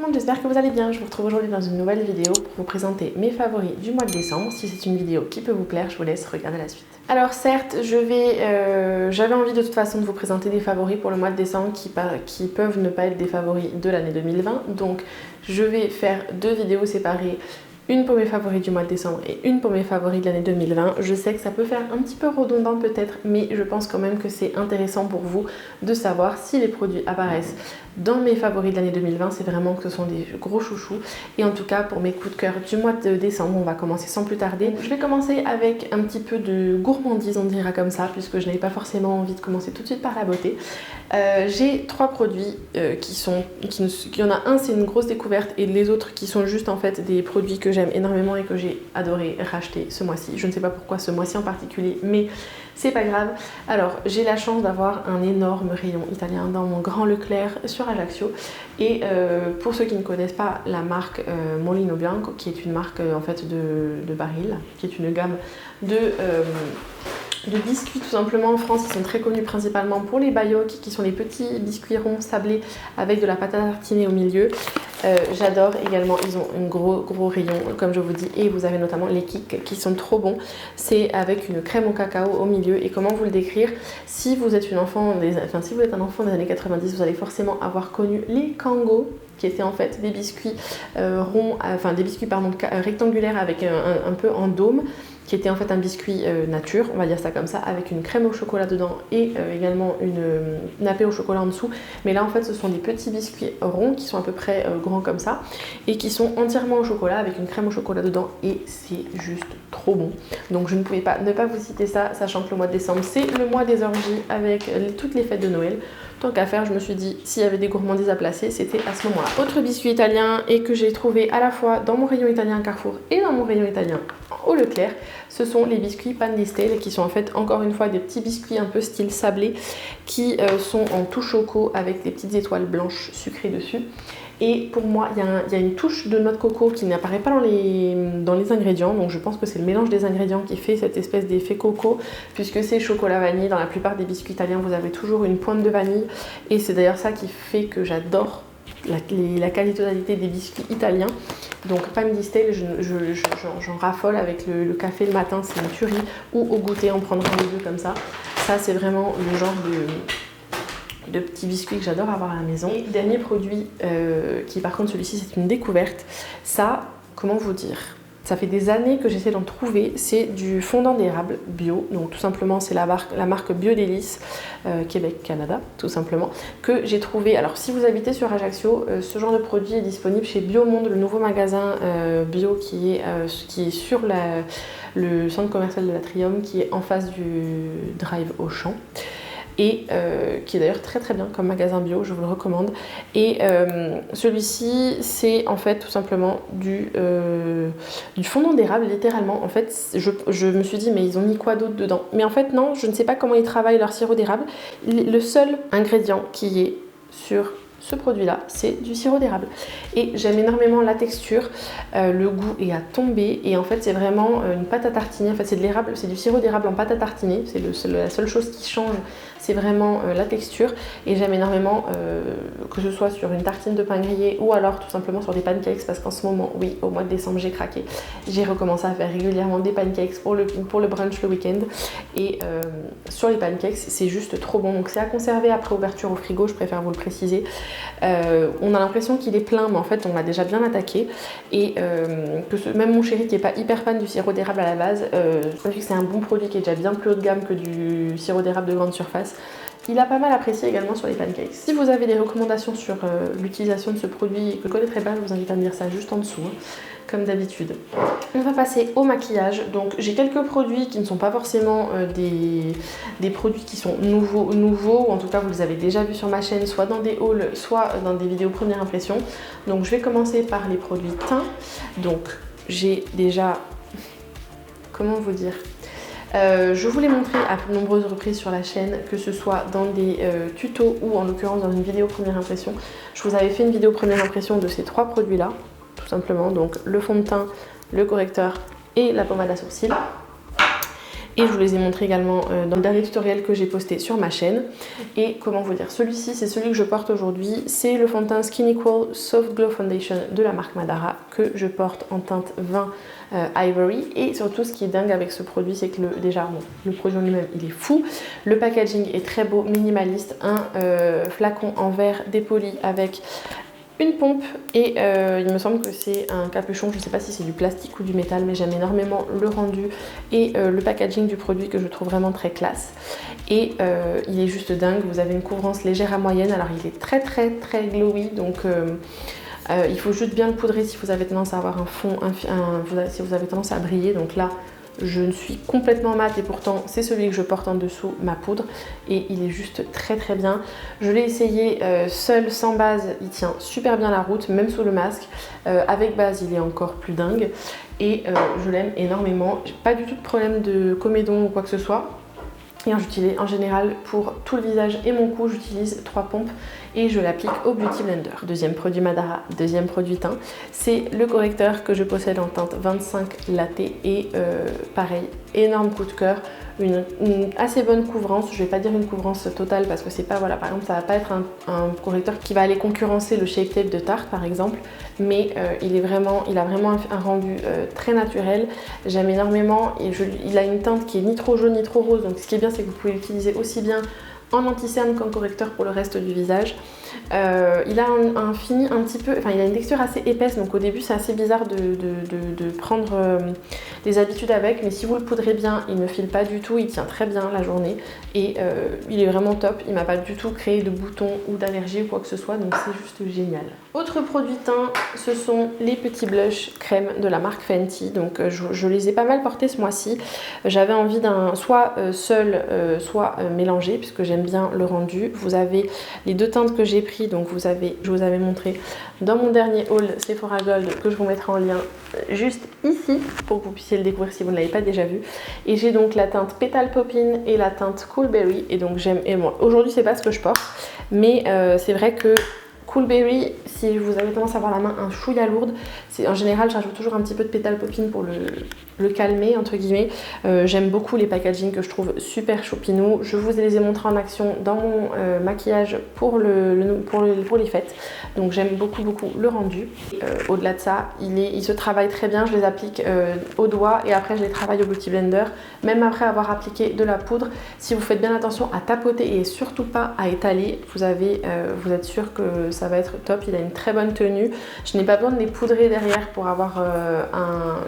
monde, j'espère que vous allez bien. Je vous retrouve aujourd'hui dans une nouvelle vidéo pour vous présenter mes favoris du mois de décembre. Si c'est une vidéo qui peut vous plaire, je vous laisse regarder la suite. Alors certes, j'avais envie de toute façon de vous présenter des favoris pour le mois de décembre qui peuvent ne pas être des favoris de l'année 2020. Donc je vais faire deux vidéos séparées. Une pour mes favoris du mois de décembre et une pour mes favoris de l'année 2020. Je sais que ça peut faire un petit peu redondant peut-être, mais je pense quand même que c'est intéressant pour vous de savoir si les produits apparaissent dans mes favoris de l'année 2020. C'est vraiment que ce sont des gros chouchous. Et en tout cas, pour mes coups de cœur du mois de décembre, on va commencer sans plus tarder. Je vais commencer avec un petit peu de gourmandise, on dira comme ça, puisque je n'avais pas forcément envie de commencer tout de suite par la beauté. J'ai trois produits il y en a un, c'est une grosse découverte, et les autres qui sont juste en fait des produits que j'aime énormément et que j'ai adoré racheter ce mois-ci. Je ne sais pas pourquoi ce mois-ci en particulier, mais c'est pas grave. Alors j'ai la chance d'avoir un énorme rayon italien dans mon grand Leclerc sur Ajaccio, et pour ceux qui ne connaissent pas la marque Molino Bianco, qui est une marque en fait de baril, qui est une gamme de biscuits tout simplement. En France, ils sont très connus principalement pour les baiocchi, qui sont les petits biscuits ronds sablés avec de la pâte à tartiner au milieu. J'adore également, ils ont un gros rayon comme je vous dis, et vous avez notamment les kicks qui sont trop bons. C'est avec une crème au cacao au milieu. Et comment vous le décrire? Si vous êtes un enfant des années 90, vous allez forcément avoir connu les Kango, qui étaient en fait des biscuits rectangulaires avec un peu en dôme, qui était en fait un biscuit nature, on va dire ça comme ça, avec une crème au chocolat dedans et également une nappée au chocolat en dessous. Mais là en fait ce sont des petits biscuits ronds qui sont à peu près grands comme ça et qui sont entièrement au chocolat avec une crème au chocolat dedans, et c'est juste trop bon. Donc je ne pouvais pas ne pas vous citer ça, sachant que le mois de décembre c'est le mois des orgies avec toutes les fêtes de Noël. Tant qu'à faire, je me suis dit, s'il y avait des gourmandises à placer, c'était à ce moment-là. Autre biscuit italien, et que j'ai trouvé à la fois dans mon rayon italien Carrefour et dans mon rayon italien au Leclerc, ce sont les biscuits Pan di Stelle, qui sont en fait encore une fois des petits biscuits un peu style sablé, qui sont en tout choco avec des petites étoiles blanches sucrées dessus. Et pour moi, il y a une touche de noix de coco qui n'apparaît pas dans les ingrédients. Donc je pense que c'est le mélange des ingrédients qui fait cette espèce d'effet coco, puisque c'est chocolat vanille. Dans la plupart des biscuits italiens, vous avez toujours une pointe de vanille. Et c'est d'ailleurs ça qui fait que j'adore la qualité des biscuits italiens. Donc Pan di Stelle, j'en raffole avec le café le matin, c'est une tuerie. Ou au goûter, on prendra les deux comme ça. Ça, c'est vraiment le genre de petits biscuits que j'adore avoir à la maison. Et dernier produit qui par contre celui-ci c'est une découverte, ça, comment vous dire, ça fait des années que j'essaie d'en trouver, c'est du fondant d'érable bio, donc tout simplement c'est la marque Biodélice Québec Canada tout simplement, que j'ai trouvé. Alors si vous habitez sur Ajaccio, ce genre de produit est disponible chez Biomonde, le nouveau magasin bio qui est sur le centre commercial de l'Atrium, qui est en face du Drive Auchan, et qui est d'ailleurs très très bien comme magasin bio, je vous le recommande. Et celui-ci c'est en fait tout simplement du fondant d'érable, littéralement. En fait je me suis dit mais ils ont mis quoi d'autre dedans, mais en fait non, je ne sais pas comment ils travaillent leur sirop d'érable. Le seul ingrédient qui est sur ce produit là, c'est du sirop d'érable, et j'aime énormément la texture, le goût est à tomber, et en fait c'est vraiment une pâte à tartiner. En fait c'est de l'érable, c'est du sirop d'érable en pâte à tartiner, c'est la seule chose qui change, c'est vraiment la texture, et j'aime énormément que ce soit sur une tartine de pain grillé ou alors tout simplement sur des pancakes, parce qu'en ce moment, oui, au mois de décembre j'ai craqué, j'ai recommencé à faire régulièrement des pancakes pour le brunch le week-end, et sur les pancakes c'est juste trop bon. Donc c'est à conserver après ouverture au frigo, je préfère vous le préciser. On a l'impression qu'il est plein, mais en fait on l'a déjà bien attaqué, et même mon chéri qui n'est pas hyper fan du sirop d'érable à la base, je trouve que c'est un bon produit qui est déjà bien plus haut de gamme que du sirop d'érable de grande surface. Il a pas mal apprécié également sur les pancakes. Si vous avez des recommandations sur l'utilisation de ce produit et que je ne connaîtrais pas, je vous invite à me dire ça juste en dessous, hein, comme d'habitude. On va passer au maquillage. Donc j'ai quelques produits qui ne sont pas forcément des produits qui sont nouveaux, ou en tout cas vous les avez déjà vus sur ma chaîne, soit dans des hauls, soit dans des vidéos première impression. Donc je vais commencer par les produits teint. Donc j'ai déjà, comment vous dire, je vous l'ai montré à de nombreuses reprises sur la chaîne, que ce soit dans des tutos ou en l'occurrence dans une vidéo première impression. Je vous avais fait une vidéo première impression de ces trois produits là, tout simplement, donc le fond de teint, le correcteur et la pommade à sourcils. Et je vous les ai montrés également dans le dernier tutoriel que j'ai posté sur ma chaîne. Et comment vous dire, celui-ci c'est celui que je porte aujourd'hui, c'est le fond de teint Skin Equal Soft Glow Foundation de la marque Madara que je porte en teinte 20 Ivory. Et surtout ce qui est dingue avec ce produit, c'est que déjà le produit en lui-même il est fou, le packaging est très beau, minimaliste, un flacon en verre dépoli avec une pompe et il me semble que c'est un capuchon, je ne sais pas si c'est du plastique ou du métal, mais j'aime énormément le rendu et le packaging du produit que je trouve vraiment très classe. Et il est juste dingue, vous avez une couvrance légère à moyenne, alors il est très glowy, donc il faut juste bien le poudrer si vous avez tendance à avoir un fond, si vous avez tendance à briller. Donc là je ne suis complètement mat et pourtant c'est celui que je porte en dessous ma poudre et il est juste très bien. Je l'ai essayé seul sans base, il tient super bien la route même sous le masque. Avec base il est encore plus dingue et je l'aime énormément. J'ai pas du tout de problème de comédon ou quoi que ce soit. Et j'utilise en général pour tout le visage et mon cou, j'utilise 3 pompes et je l'applique au Beauty Blender. Deuxième produit Madara, deuxième produit teint, c'est le correcteur que je possède en teinte 25 Latte et pareil, énorme coup de cœur. Une assez bonne couvrance, je vais pas dire une couvrance totale parce que c'est pas, voilà, par exemple ça va pas être un correcteur qui va aller concurrencer le Shape Tape de Tarte par exemple, mais il a vraiment un rendu très naturel, j'aime énormément et il a une teinte qui est ni trop jaune ni trop rose, donc ce qui est bien c'est que vous pouvez l'utiliser aussi bien en anti-cerne qu'en correcteur pour le reste du visage. Il a un fini un petit peu, enfin il a une texture assez épaisse, donc au début c'est assez bizarre de prendre des habitudes avec, mais si vous le poudrez bien, il ne file pas du tout, il tient très bien la journée et il est vraiment top, il m'a pas du tout créé de boutons ou d'allergie ou quoi que ce soit, donc c'est juste génial. Autre produit teint, ce sont les petits blushs crème de la marque Fenty, donc je les ai pas mal portés ce mois-ci. J'avais envie d'un soit seul, soit mélangé, puisque j'aime bien le rendu. Vous avez les deux teintes que j'ai pris, donc je vous avais montré dans mon dernier haul Sephora Gold que je vous mettrai en lien juste ici pour que vous puissiez le découvrir si vous ne l'avez pas déjà vu. Et j'ai donc la teinte Petal Poppin et la teinte Cool Berry, et donc j'aime, et moi aujourd'hui c'est pas ce que je porte, mais c'est vrai que Cool Berry, si vous avez tendance à avoir la main un chouïa lourde, en général j'ajoute toujours un petit peu de Petal Poppin pour le calmer entre guillemets. J'aime beaucoup les packaging que je trouve super choupinou. Je vous les ai montrés en action dans mon maquillage pour les fêtes, donc j'aime beaucoup le rendu. Au-delà de ça, il se travaille très bien, je les applique au doigt et après je les travaille au Beauty Blender, même après avoir appliqué de la poudre. Si vous faites bien attention à tapoter et surtout pas à étaler, vous êtes sûr que ça va être top. Il a une très bonne tenue, je n'ai pas besoin de les poudrer derrière pour avoir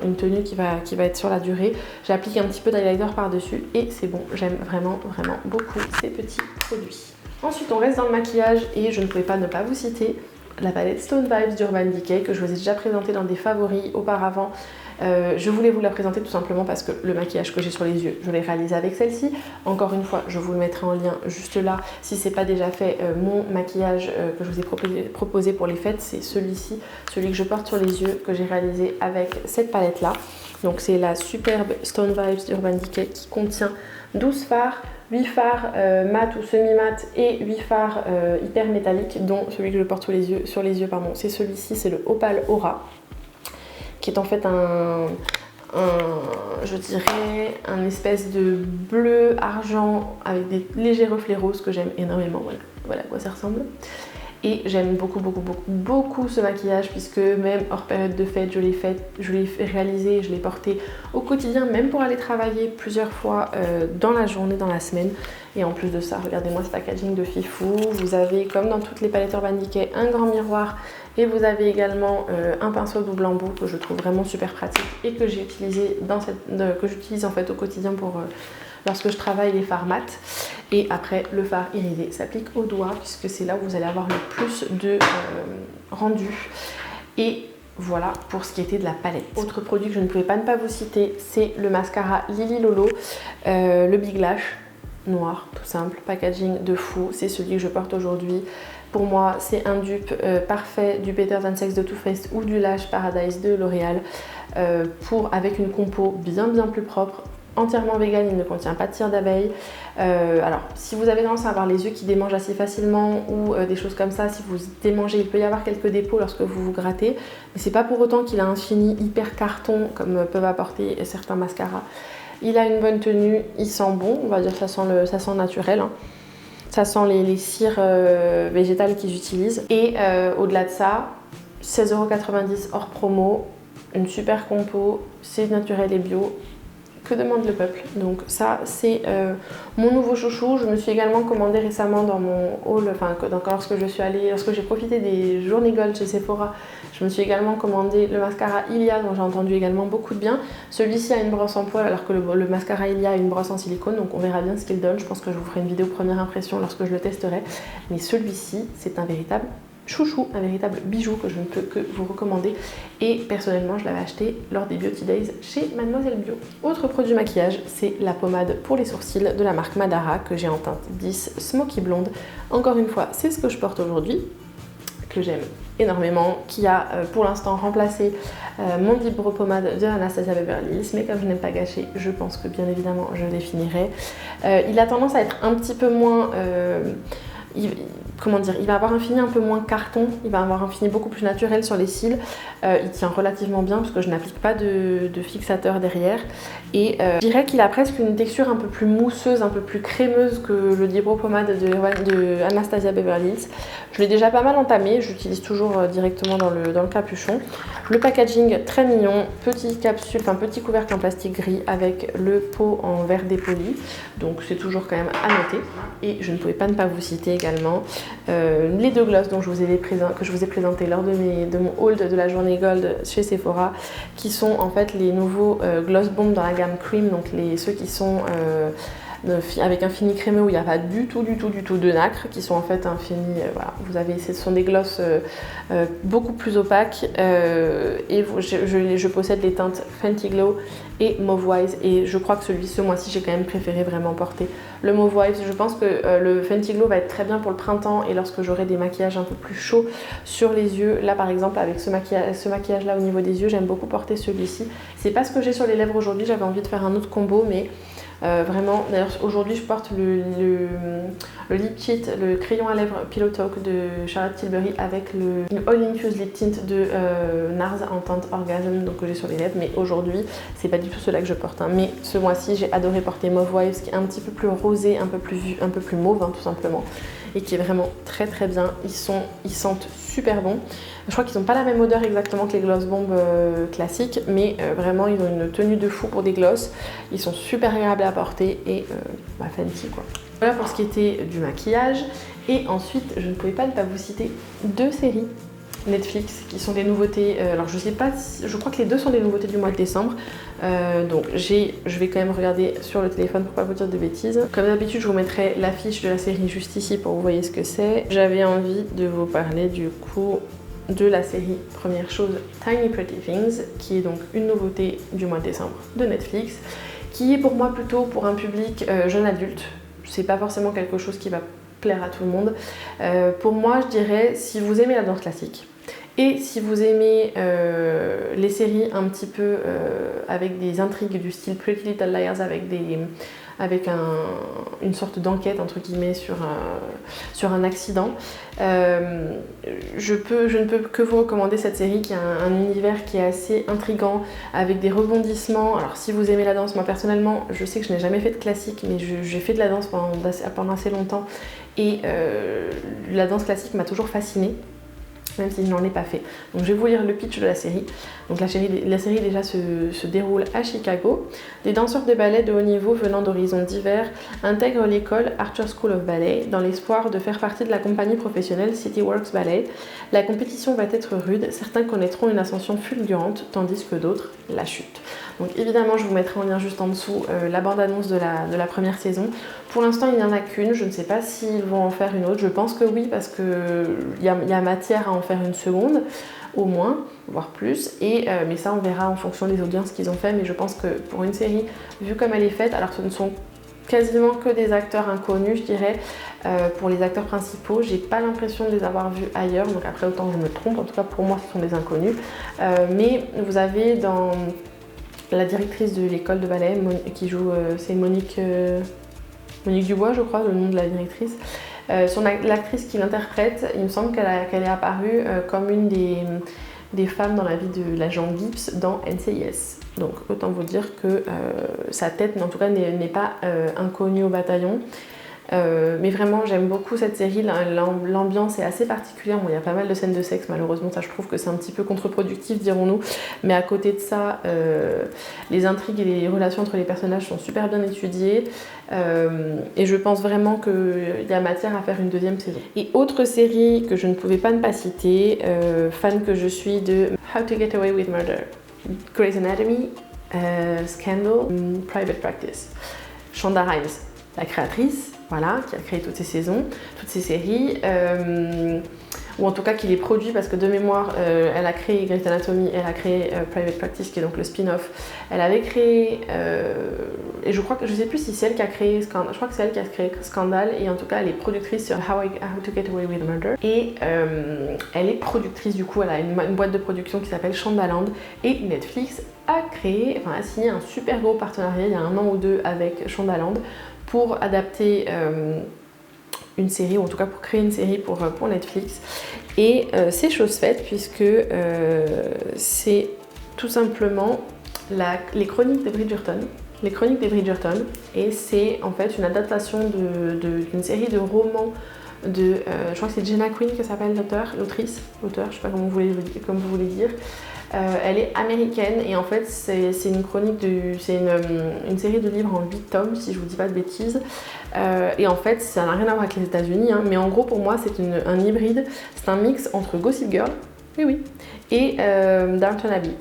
une tenue qui va être sur la durée. J'applique un petit peu d'highlighter par dessus et c'est bon. J'aime vraiment beaucoup ces petits produits. Ensuite on reste dans le maquillage et je ne pouvais pas ne pas vous citer la palette Stone Vibes d'Urban Decay que je vous ai déjà présentée dans des favoris auparavant. Je voulais vous la présenter tout simplement parce que le maquillage que j'ai sur les yeux, je l'ai réalisé avec celle-ci. Encore une fois, je vous le mettrai en lien juste là. Si c'est pas déjà fait, mon maquillage que je vous ai proposé pour les fêtes, c'est celui-ci, celui que je porte sur les yeux, que j'ai réalisé avec cette palette-là. Donc c'est la superbe Stone Vibes d'Urban Decay qui contient 12 fards, 8 fards mat ou semi-mat et 8 fards hyper métalliques, dont celui que je porte sur les yeux, c'est celui-ci, c'est le Opal Aura, qui est en fait je dirais un espèce de bleu argent avec des légers reflets roses que j'aime énormément. Voilà à quoi ça ressemble. Et j'aime beaucoup ce maquillage, puisque même hors période de fête, je l'ai réalisé, je l'ai porté au quotidien, même pour aller travailler plusieurs fois dans la journée, dans la semaine. Et en plus de ça, regardez-moi ce packaging de fifou. Vous avez, comme dans toutes les palettes Urban Decay, un grand miroir. Et vous avez également un pinceau double embout que je trouve vraiment super pratique et que j'ai utilisé que j'utilise en fait au quotidien pour lorsque je travaille les fards mat. Et après, le fard irisé s'applique au doigt, puisque c'est là où vous allez avoir le plus de rendu. Et voilà pour ce qui était de la palette. Autre produit que je ne pouvais pas ne pas vous citer, c'est le mascara Lily Lolo, le Big Lash noir, tout simple, packaging de fou. C'est celui que je porte aujourd'hui. Pour moi, c'est un dupe parfait du Better Than Sex de Too Faced ou du Lash Paradise de L'Oréal, avec une compo bien plus propre. Entièrement vegan, il ne contient pas de cire d'abeille. Alors, si vous avez tendance à avoir les yeux qui démangent assez facilement ou des choses comme ça, si vous démangez, il peut y avoir quelques dépôts lorsque vous vous grattez. Mais c'est pas pour autant qu'il a un fini hyper carton comme peuvent apporter certains mascaras. Il a une bonne tenue, il sent bon, on va dire ça sent naturel. Hein. Ça sent les cires végétales qu'ils utilisent. Et au-delà de ça, 16,90 € hors promo, une super compo, c'est naturel et bio. Que demande le peuple? Donc ça, c'est mon nouveau chouchou. Je me suis également commandé récemment dans mon haul, enfin lorsque j'ai profité des journées gold chez Sephora, je me suis également commandé le mascara Ilia, dont j'ai entendu également beaucoup de bien. Celui-ci a une brosse en poil, alors que le mascara Ilia a une brosse en silicone, donc on verra bien ce qu'il donne. Je pense que je vous ferai une vidéo première impression lorsque je le testerai. Mais celui-ci, c'est un véritable chouchou, un véritable bijou que je ne peux que vous recommander. Et personnellement, je l'avais acheté lors des Beauty Days chez Mademoiselle Bio. Autre produit maquillage, c'est la pommade pour les sourcils de la marque Madara que j'ai en teinte 10 Smoky Blonde. Encore une fois, c'est ce que je porte aujourd'hui, que j'aime énormément, qui a pour l'instant remplacé mon vibro pommade de Anastasia Beverly Hills, mais comme je n'aime pas gâcher, je pense que bien évidemment je les finirai. Il a tendance à être un petit peu moins... comment dire, il va avoir un fini un peu moins carton, il va avoir un fini beaucoup plus naturel sur les cils. Il tient relativement bien parce que je n'applique pas de fixateur derrière. Et je dirais qu'il a presque une texture un peu plus mousseuse, un peu plus crémeuse que le Vibro Pommade de Anastasia Beverly Hills. Je l'ai déjà pas mal entamé, j'utilise toujours directement dans le capuchon. Le packaging très mignon, petite capsule, enfin petit couvercle en plastique gris avec le pot en verre dépoli. Donc c'est toujours quand même à noter. Et je ne pouvais pas ne pas vous citer également les deux glosses dont que je vous ai présenté lors de mon haul de la journée gold chez Sephora, qui sont en fait les nouveaux gloss bombs dans la gamme cream, donc ceux qui sont avec un fini crémeux où il n'y a pas du tout de nacre, qui sont en fait un fini, voilà, ce sont des glosses beaucoup plus opaques, et je possède les teintes Fenty Glow et Mauve Wise, et je crois que ce mois-ci j'ai quand même préféré vraiment porter le Mauve Wise. Je pense que le Fenty Glow va être très bien pour le printemps et lorsque j'aurai des maquillages un peu plus chauds sur les yeux. Là par exemple avec ce maquillage là au niveau des yeux, j'aime beaucoup porter celui-ci. C'est pas ce que j'ai sur les lèvres aujourd'hui, j'avais envie de faire un autre combo, mais vraiment, d'ailleurs aujourd'hui je porte le lip cheat, le crayon à lèvres Pillow Talk de Charlotte Tilbury avec le All Infused Lip Tint de NARS en teinte Orgasm, donc que j'ai sur les lèvres. Mais aujourd'hui c'est pas du tout cela que je porte, hein. Mais ce mois-ci j'ai adoré porter Mauve Wives, qui est un petit peu plus rosé, un peu plus mauve, hein, tout simplement, et qui est vraiment très bien. Ils sentent super bon. Je crois qu'ils n'ont pas la même odeur exactement que les gloss bombs classiques, mais vraiment ils ont une tenue de fou pour des gloss. Ils sont super agréables à porter et fancy quoi. Voilà pour ce qui était du maquillage. Et ensuite, je ne pouvais pas ne pas vous citer deux séries Netflix qui sont des nouveautés. Alors je sais pas, je crois que les deux sont des nouveautés du mois de décembre. Donc je vais quand même regarder sur le téléphone pour pas vous dire de bêtises. Comme d'habitude, je vous mettrai l'affiche de la série juste ici pour que vous voyez ce que c'est. J'avais envie de vous parler du coup de la série première chose Tiny Pretty Things, qui est donc une nouveauté du mois de décembre de Netflix, qui est pour moi plutôt pour un public jeune adulte. C'est pas forcément quelque chose qui va plaire à tout le monde. Pour moi, je dirais, si vous aimez la danse classique et si vous aimez les séries un petit peu avec des intrigues du style Pretty Little Liars, avec une sorte d'enquête entre guillemets sur un accident, je ne peux que vous recommander cette série qui a un univers qui est assez intriguant avec des rebondissements. Alors si vous aimez la danse, moi personnellement je sais que je n'ai jamais fait de classique, mais j'ai fait de la danse pendant assez longtemps, et la danse classique m'a toujours fascinée, même si je n'en ai pas fait. Donc je vais vous lire le pitch de la série. Donc la série déjà se déroule à Chicago. Des danseurs de ballet de haut niveau venant d'horizons divers intègrent l'école Archer School of Ballet dans l'espoir de faire partie de la compagnie professionnelle City Works Ballet. La compétition va être rude, certains connaîtront une ascension fulgurante, tandis que d'autres la chute. Donc évidemment je vous mettrai en lien juste en dessous la bande-annonce de la première saison. Pour l'instant il n'y en a qu'une, je ne sais pas s'ils vont en faire une autre, je pense que oui, parce qu'il y a matière à en faire une seconde au moins, voire plus, mais ça on verra en fonction des audiences qu'ils ont fait. Mais je pense que pour une série vue comme elle est faite, alors ce ne sont quasiment que des acteurs inconnus, je dirais, pour les acteurs principaux, j'ai pas l'impression de les avoir vus ailleurs, donc après autant que je me trompe, en tout cas pour moi ce sont des inconnus, mais vous avez dans la directrice de l'école de ballet qui joue, c'est Monique Dubois je crois, le nom de la directrice. L'actrice qui l'interprète, il me semble qu'elle est apparue comme une des femmes dans la vie de l'agent Gibbs dans NCIS. Donc autant vous dire que sa tête en tout cas n'est pas inconnue au bataillon. Mais vraiment j'aime beaucoup cette série, l'ambiance est assez particulière, bon, il y a pas mal de scènes de sexe malheureusement, ça je trouve que c'est un petit peu contre-productif dirons-nous, mais à côté de ça les intrigues et les relations entre les personnages sont super bien étudiées et je pense vraiment qu'il y a matière à faire une deuxième saison. Et autre série que je ne pouvais pas ne pas citer, fan que je suis de How to Get Away with Murder, Grey's Anatomy, Scandal, Private Practice, Shonda Rhimes, la créatrice, voilà, qui a créé toutes ces saisons, toutes ces séries, ou en tout cas qui les produit parce que de mémoire, elle a créé Grey's Anatomy, elle a créé Private Practice qui est donc le spin-off. Elle avait créé, et je crois que je sais plus si c'est elle qui a créé Scandal, je crois que c'est elle qui a créé Scandal, et en tout cas elle est productrice sur How to Get Away with Murder. Et elle est productrice du coup, elle a une boîte de production qui s'appelle Shondaland, et Netflix a signé un super gros partenariat il y a 1 an ou 2 avec Shondaland pour adapter une série, ou en tout cas pour créer une série pour Netflix. Et c'est chose faite puisque c'est tout simplement les chroniques des Bridgerton. Les chroniques des Bridgerton, et c'est en fait une adaptation d'une série de romans de, je crois que c'est Jenna Quinn que s'appelle l'autrice, je sais pas comment vous voulez dire. Elle est américaine et en fait c'est une chronique c'est une série de livres en 8 tomes si je vous dis pas de bêtises, et en fait ça n'a rien à voir avec les États-Unis hein, mais en gros pour moi c'est un hybride, c'est un mix entre Gossip Girl, oui, et Downton Abbey.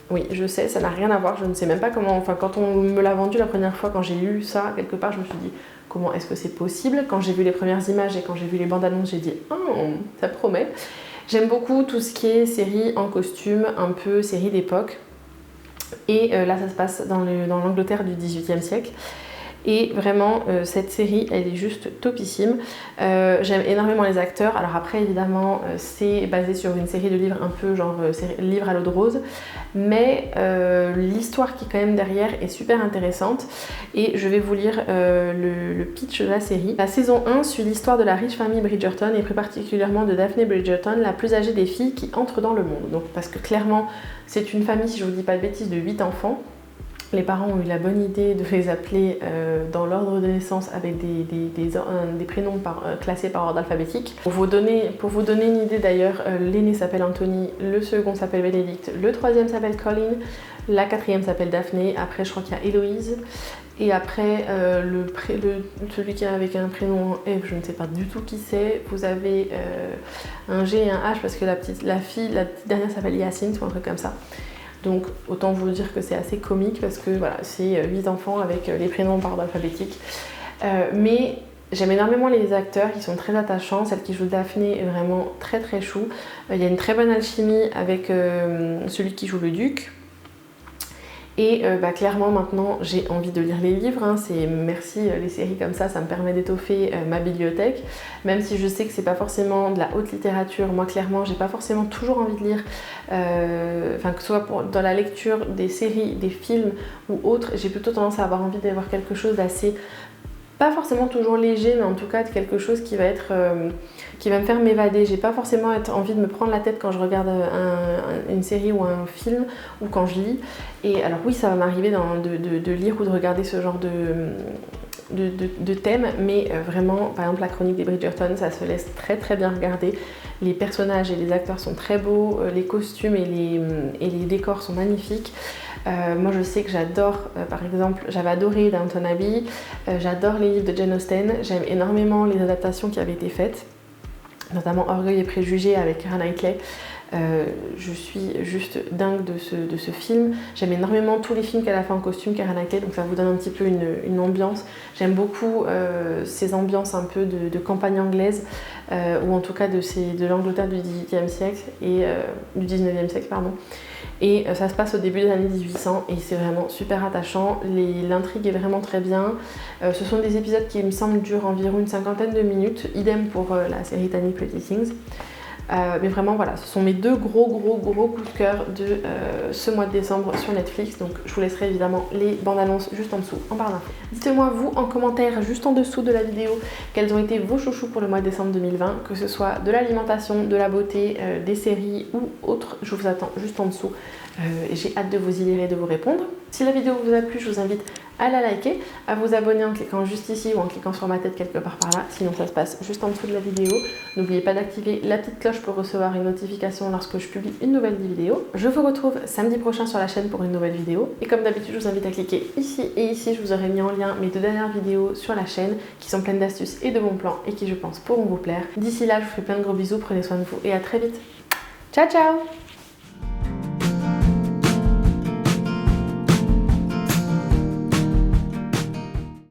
Oui, je sais, ça n'a rien à voir, je ne sais même pas comment, enfin quand on me l'a vendu la première fois, quand j'ai lu ça quelque part, je me suis dit comment est-ce que c'est possible. Quand j'ai vu les premières images et quand j'ai vu les bandes annonces, j'ai dit oh, ça promet. J'aime beaucoup tout ce qui est série en costume, un peu série d'époque. Et là, ça se passe dans l'Angleterre du XVIIIe siècle. Et vraiment, cette série, elle est juste topissime. J'aime énormément les acteurs. Alors après, évidemment, c'est basé sur une série de livres un peu genre livre à l'eau de rose. Mais l'histoire qui est quand même derrière est super intéressante. Et je vais vous lire le pitch de la série. La saison 1 suit l'histoire de la riche famille Bridgerton et plus particulièrement de Daphne Bridgerton, la plus âgée des filles qui entre dans le monde. Donc, parce que clairement, c'est une famille, si je vous dis pas de bêtises, de 8 enfants. Les parents ont eu la bonne idée de les appeler dans l'ordre de naissance avec des prénoms classés par ordre alphabétique. Pour vous donner une idée d'ailleurs, l'aîné s'appelle Anthony, le second s'appelle Bénédicte, le troisième s'appelle Colin, la quatrième s'appelle Daphné, après je crois qu'il y a Héloïse, et après celui qui est avec un prénom en F, je ne sais pas du tout qui c'est, vous avez un G et un H parce que la petite dernière s'appelle Yacine ou un truc comme ça. Donc autant vous dire que c'est assez comique parce que voilà, c'est 8 enfants avec les prénoms par ordre alphabétique. Mais j'aime énormément les acteurs, ils sont très attachants. Celle qui joue Daphné est vraiment très très chou. Il y a une très bonne alchimie avec celui qui joue le duc. Et clairement maintenant j'ai envie de lire les livres, hein. Merci les séries comme ça me permet d'étoffer ma bibliothèque, même si je sais que c'est pas forcément de la haute littérature. Moi clairement j'ai pas forcément toujours envie de lire, que ce soit dans la lecture des séries, des films ou autres, j'ai plutôt tendance à avoir envie d'avoir quelque chose d'assez, pas forcément toujours léger, mais en tout cas quelque chose qui va me faire m'évader. J'ai pas forcément envie de me prendre la tête quand je regarde une série ou un film ou quand je lis. Et alors oui, ça va m'arriver de lire ou de regarder ce genre de thème, mais vraiment, par exemple la chronique des Bridgerton, ça se laisse très très bien regarder. Les personnages et les acteurs sont très beaux, les costumes et les décors sont magnifiques. Moi je sais que j'adore, par exemple, j'avais adoré Downton Abbey, j'adore les livres de Jane Austen, j'aime énormément les adaptations qui avaient été faites, notamment Orgueil et Préjugés avec Keira Knightley. Je suis juste dingue de ce film. J'aime énormément tous les films qu'elle a fait en costume, Keira Knightley, donc ça vous donne un petit peu une ambiance. J'aime beaucoup ces ambiances un peu de campagne anglaise, ou en tout cas de l'Angleterre du XVIIIe siècle et du XIXe siècle, pardon. Et ça se passe au début des années 1800 et c'est vraiment super attachant. L'intrigue est vraiment très bien. Ce sont des épisodes qui, il me semble, durent environ une 50aine de minutes. Idem pour la série Tiny Pretty Things. Mais vraiment voilà, ce sont mes deux gros coups de cœur de ce mois de décembre sur Netflix. Donc je vous laisserai évidemment les bandes annonces juste en dessous en barre d'infos. Dites-moi vous en commentaire juste en dessous de la vidéo quels ont été vos chouchous pour le mois de décembre 2020, que ce soit de l'alimentation, de la beauté, des séries ou autres. Je vous attends juste en dessous. J'ai hâte de vous y lire et de vous répondre. Si la vidéo vous a plu, je vous invite à la liker, à vous abonner en cliquant juste ici ou en cliquant sur ma tête quelque part par là, sinon ça se passe juste en dessous de la vidéo. N'oubliez pas d'activer la petite cloche pour recevoir une notification lorsque je publie une nouvelle vidéo. Je vous retrouve samedi prochain sur la chaîne pour une nouvelle vidéo. Et comme d'habitude, je vous invite à cliquer ici et ici. Je vous aurai mis en lien mes deux dernières vidéos sur la chaîne qui sont pleines d'astuces et de bons plans et qui, je pense, pourront vous plaire. D'ici là, je vous fais plein de gros bisous, prenez soin de vous et à très vite. Ciao ciao!